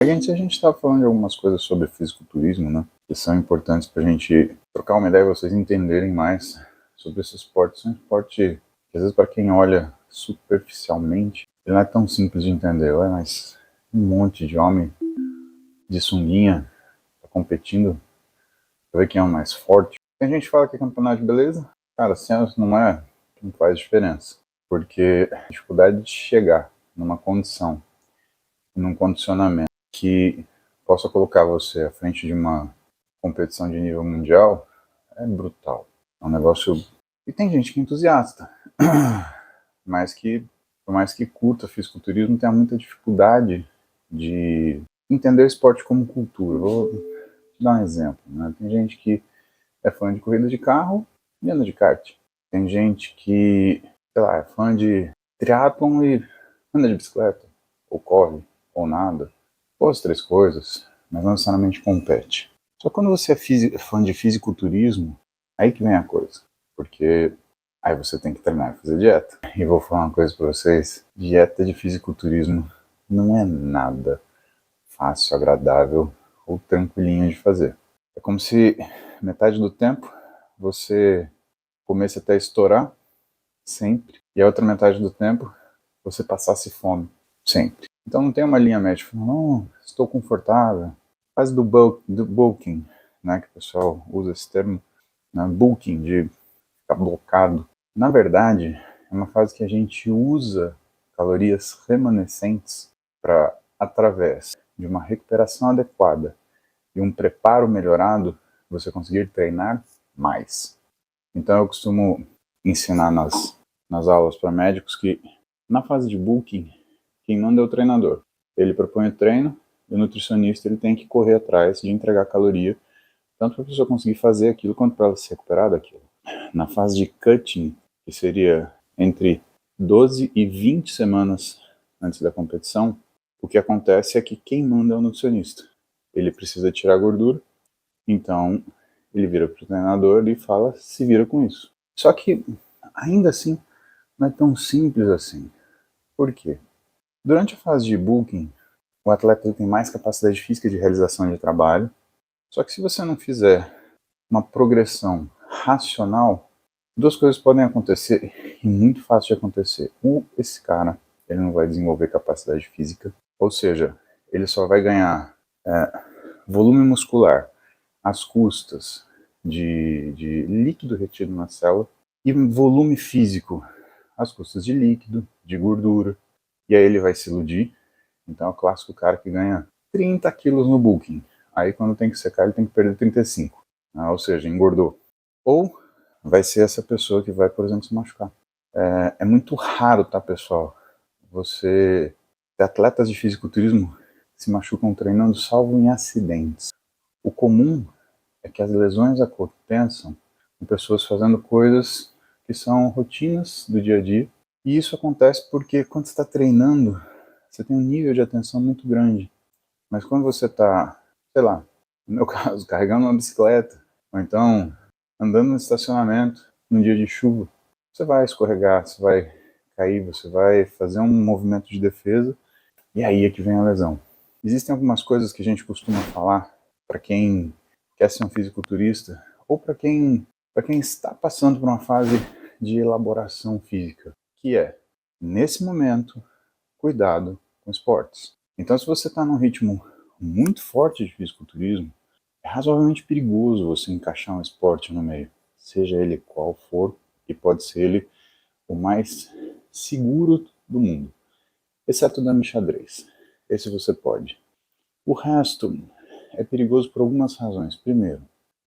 A gente estava falando de algumas coisas sobre fisiculturismo, né? Que são importantes para a gente trocar uma ideia e vocês entenderem mais sobre esse esporte. É um esporte que, às vezes, para quem olha superficialmente, ele não é tão simples de entender. Ué, mas um monte de homem de sunguinha tá competindo para ver quem é o mais forte. Tem gente que fala que é campeonato de beleza. Cara, assim, não faz diferença. Porque a dificuldade de chegar numa condição, num condicionamento que possa colocar você à frente de uma competição de nível mundial é brutal. É um negócio. E tem gente que é entusiasta, mas que, por mais que curta fisiculturismo, tem muita dificuldade de entender o esporte como cultura. Vou te dar um exemplo. Né? Tem gente que é fã de corrida de carro e anda de kart. Tem gente que, sei lá, é fã de triatlon e anda de bicicleta, ou corre, ou nada, ou as três coisas, mas não necessariamente compete. Só que quando você é fã de fisiculturismo, aí que vem a coisa. Porque aí você tem que treinar e fazer dieta. E vou falar uma coisa pra vocês, dieta de fisiculturismo não é nada fácil, agradável ou tranquilinho de fazer. É como se metade do tempo você comesse até estourar, sempre, e a outra metade do tempo você passasse fome, sempre. Então não tem uma linha média, não, estou confortável. Faz do bulking, né, que o pessoal usa esse termo, né, bulking, de ficar blocado. Na verdade, é uma fase que a gente usa calorias remanescentes para, através de uma recuperação adequada e um preparo melhorado, você conseguir treinar mais. Então eu costumo ensinar nas aulas para médicos que na fase de bulking, quem manda é o treinador. Ele propõe o treino e o nutricionista ele tem que correr atrás de entregar caloria, tanto para a pessoa conseguir fazer aquilo quanto para ela se recuperar daquilo. Na fase de cutting, que seria entre 12 e 20 semanas antes da competição, o que acontece é que quem manda é o nutricionista. Ele precisa tirar gordura, então ele vira para o treinador e fala, se vira com isso. Só que, ainda assim, não é tão simples assim. Por quê? Durante a fase de bulking, o atleta tem mais capacidade física de realização de trabalho, só que se você não fizer uma progressão racional, duas coisas podem acontecer, e muito fácil de acontecer. Esse cara, ele não vai desenvolver capacidade física, ou seja, ele só vai ganhar volume muscular às custas de líquido retido na célula e volume físico às custas de líquido, de gordura. E aí ele vai se iludir. Então é o clássico cara que ganha 30 quilos no bulking. Aí quando tem que secar ele tem que perder 35. Ou seja, engordou. Ou vai ser essa pessoa que vai, por exemplo, se machucar. É muito raro, tá, pessoal? Você ter atletas de fisiculturismo que se machucam treinando, salvo em acidentes. O comum é que as lesões aconteçam com pessoas fazendo coisas que são rotinas do dia a dia. E isso acontece porque quando você está treinando, você tem um nível de atenção muito grande. Mas quando você está, sei lá, no meu caso, carregando uma bicicleta, ou então andando no estacionamento num dia de chuva, você vai escorregar, você vai cair, você vai fazer um movimento de defesa, e aí é que vem a lesão. Existem algumas coisas que a gente costuma falar para quem quer ser um fisiculturista, ou para quem está passando por uma fase de elaboração física, que é, nesse momento, cuidado com esportes. Então, se você está num ritmo muito forte de fisiculturismo, é razoavelmente perigoso você encaixar um esporte no meio, seja ele qual for, e pode ser ele o mais seguro do mundo, exceto o dama xadrez. Esse você pode. O resto é perigoso por algumas razões. Primeiro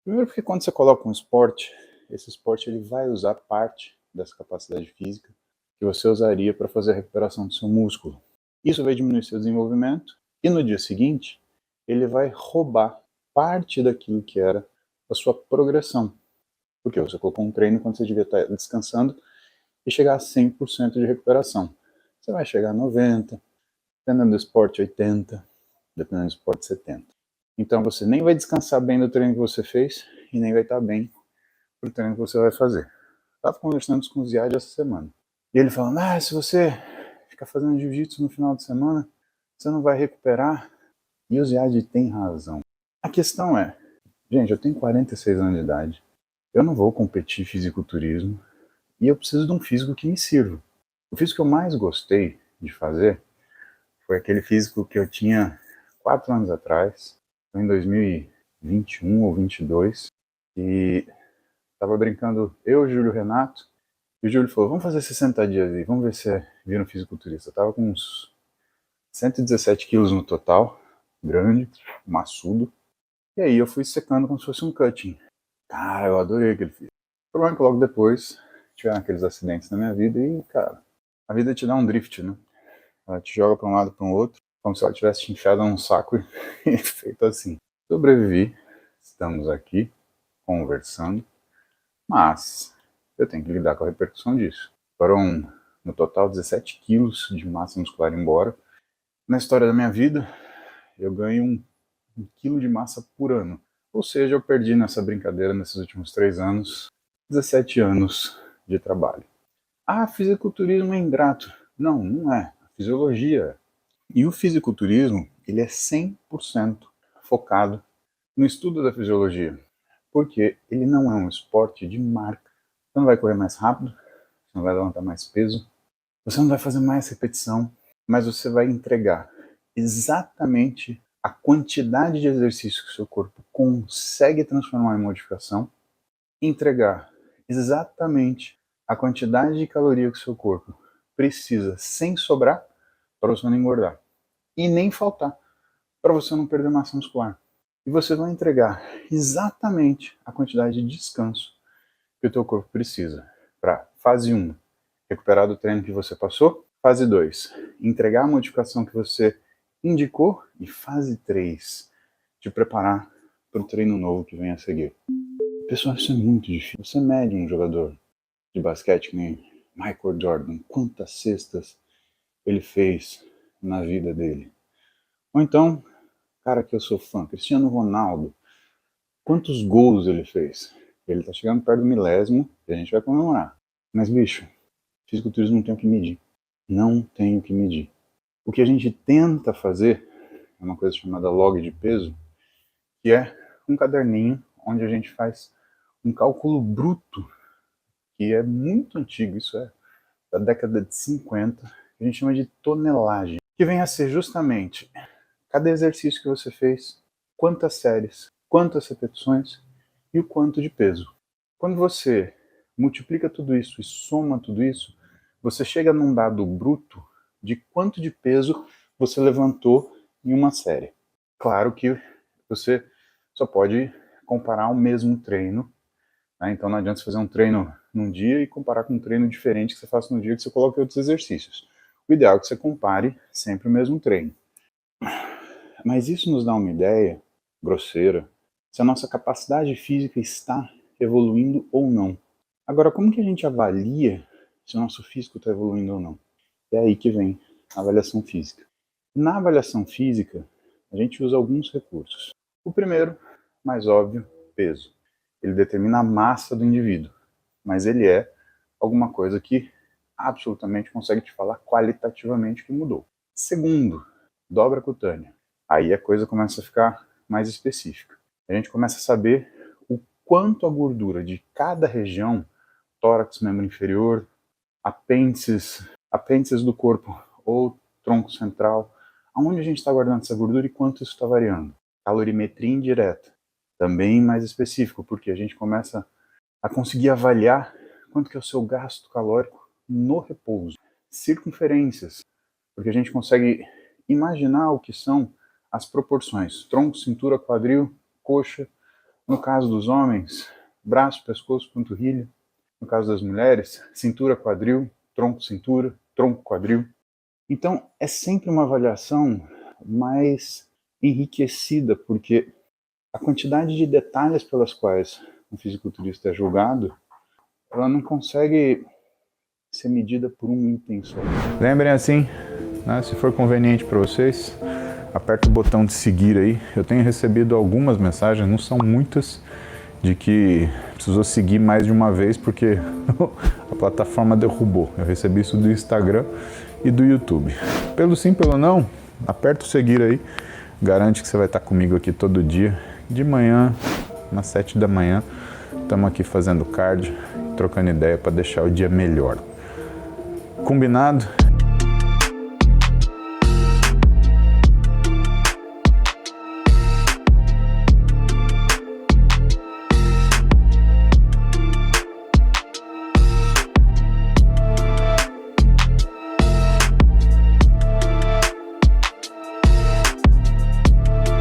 porque quando você coloca um esporte, esse esporte ele vai usar parte dessa capacidade física que você usaria para fazer a recuperação do seu músculo. Isso vai diminuir seu desenvolvimento e no dia seguinte ele vai roubar parte daquilo que era a sua progressão. Porque você colocou um treino quando você devia estar descansando e chegar a 100% de recuperação. Você vai chegar a 90%, dependendo do esporte 80%, dependendo do esporte 70%. Então você nem vai descansar bem do treino que você fez e nem vai estar bem pro treino que você vai fazer. Estava conversando com o Ziad essa semana. E ele falando, se você ficar fazendo jiu-jitsu no final de semana, você não vai recuperar. E o Ziad tem razão. A questão é, gente, eu tenho 46 anos de idade, eu não vou competir fisiculturismo e eu preciso de um físico que me sirva. O físico que eu mais gostei de fazer foi aquele físico que eu tinha 4 anos atrás, foi em 2021 ou 22, e tava brincando eu, Júlio, Renato, e o Júlio falou, vamos fazer 60 dias aí, vamos ver se vira um fisiculturista. Eu tava com uns 117 quilos no total, grande, maçudo, e aí eu fui secando como se fosse um cutting. Cara, eu adorei aquele físico. O problema é que logo depois tiveram aqueles acidentes na minha vida e, cara, a vida te dá um drift, né? Ela te joga para um lado para o outro, como se ela tivesse te enfiado num saco e feito assim. Sobrevivi, estamos aqui conversando, mas eu tenho que lidar com a repercussão disso. Foram, no total, 17 quilos de massa muscular embora. Na história da minha vida, eu ganho um quilo de massa por ano. Ou seja, eu perdi nessa brincadeira, nesses últimos 3 anos, 17 anos de trabalho. Ah, fisiculturismo é ingrato. Não, não é. A fisiologia. E o fisiculturismo, ele é 100% focado no estudo da fisiologia. Porque ele não é um esporte de marca. Você não vai correr mais rápido, você não vai levantar mais peso, você não vai fazer mais repetição, mas você vai entregar exatamente a quantidade de exercício que o seu corpo consegue transformar em modificação, entregar exatamente a quantidade de caloria que o seu corpo precisa sem sobrar para você não engordar e nem faltar para você não perder massa muscular. E você vai entregar exatamente a quantidade de descanso que o teu corpo precisa para fase 1, recuperar do treino que você passou, fase 2, entregar a modificação que você indicou e fase 3, te preparar para o treino novo que vem a seguir. Pessoal, isso é muito difícil. Você mede um jogador de basquete nem Michael Jordan, quantas cestas ele fez na vida dele. Ou então, cara que eu sou fã, Cristiano Ronaldo, quantos gols ele fez? Ele tá chegando perto do milésimo e a gente vai comemorar. Mas, bicho, fisiculturismo não tem o que medir. Não tem o que medir. O que a gente tenta fazer é uma coisa chamada log de peso, que é um caderninho onde a gente faz um cálculo bruto, que é muito antigo, isso é da década de 50, que a gente chama de tonelagem, que vem a ser justamente cada exercício que você fez, quantas séries, quantas repetições e o quanto de peso. Quando você multiplica tudo isso e soma tudo isso, você chega num dado bruto de quanto de peso você levantou em uma série. Claro que você só pode comparar o mesmo treino, né? Então não adianta você fazer um treino num dia e comparar com um treino diferente que você faça no dia que você coloque outros exercícios. O ideal é que você compare sempre o mesmo treino. Mas isso nos dá uma ideia grosseira se a nossa capacidade física está evoluindo ou não. Agora, como que a gente avalia se o nosso físico está evoluindo ou não? É aí que vem a avaliação física. Na avaliação física, a gente usa alguns recursos. O primeiro, mais óbvio, peso. Ele determina a massa do indivíduo, mas ele é alguma coisa que absolutamente consegue te falar qualitativamente o que mudou. Segundo, dobra cutânea. Aí a coisa começa a ficar mais específica. A gente começa a saber o quanto a gordura de cada região, tórax, membro inferior, apêndices do corpo ou tronco central, aonde a gente está guardando essa gordura e quanto isso está variando. Calorimetria indireta, também mais específico, porque a gente começa a conseguir avaliar quanto que é o seu gasto calórico no repouso. Circunferências, porque a gente consegue imaginar o que são as proporções, tronco, cintura, quadril, coxa, no caso dos homens, braço, pescoço, panturrilha, no caso das mulheres, cintura, quadril, tronco, quadril. Então, é sempre uma avaliação mais enriquecida, porque a quantidade de detalhes pelas quais um fisiculturista é julgado, ela não consegue ser medida por um item só. Lembrem assim, né, se for conveniente para vocês, aperta o botão de seguir aí. Eu tenho recebido algumas mensagens, não são muitas, de que precisou seguir mais de uma vez porque a plataforma derrubou. Eu recebi isso do Instagram e do YouTube. Pelo sim, pelo não, aperta o seguir aí. garante que você vai estar comigo aqui todo dia. De manhã, umas 7 da manhã, estamos aqui fazendo cardio, trocando ideia para deixar o dia melhor. Combinado?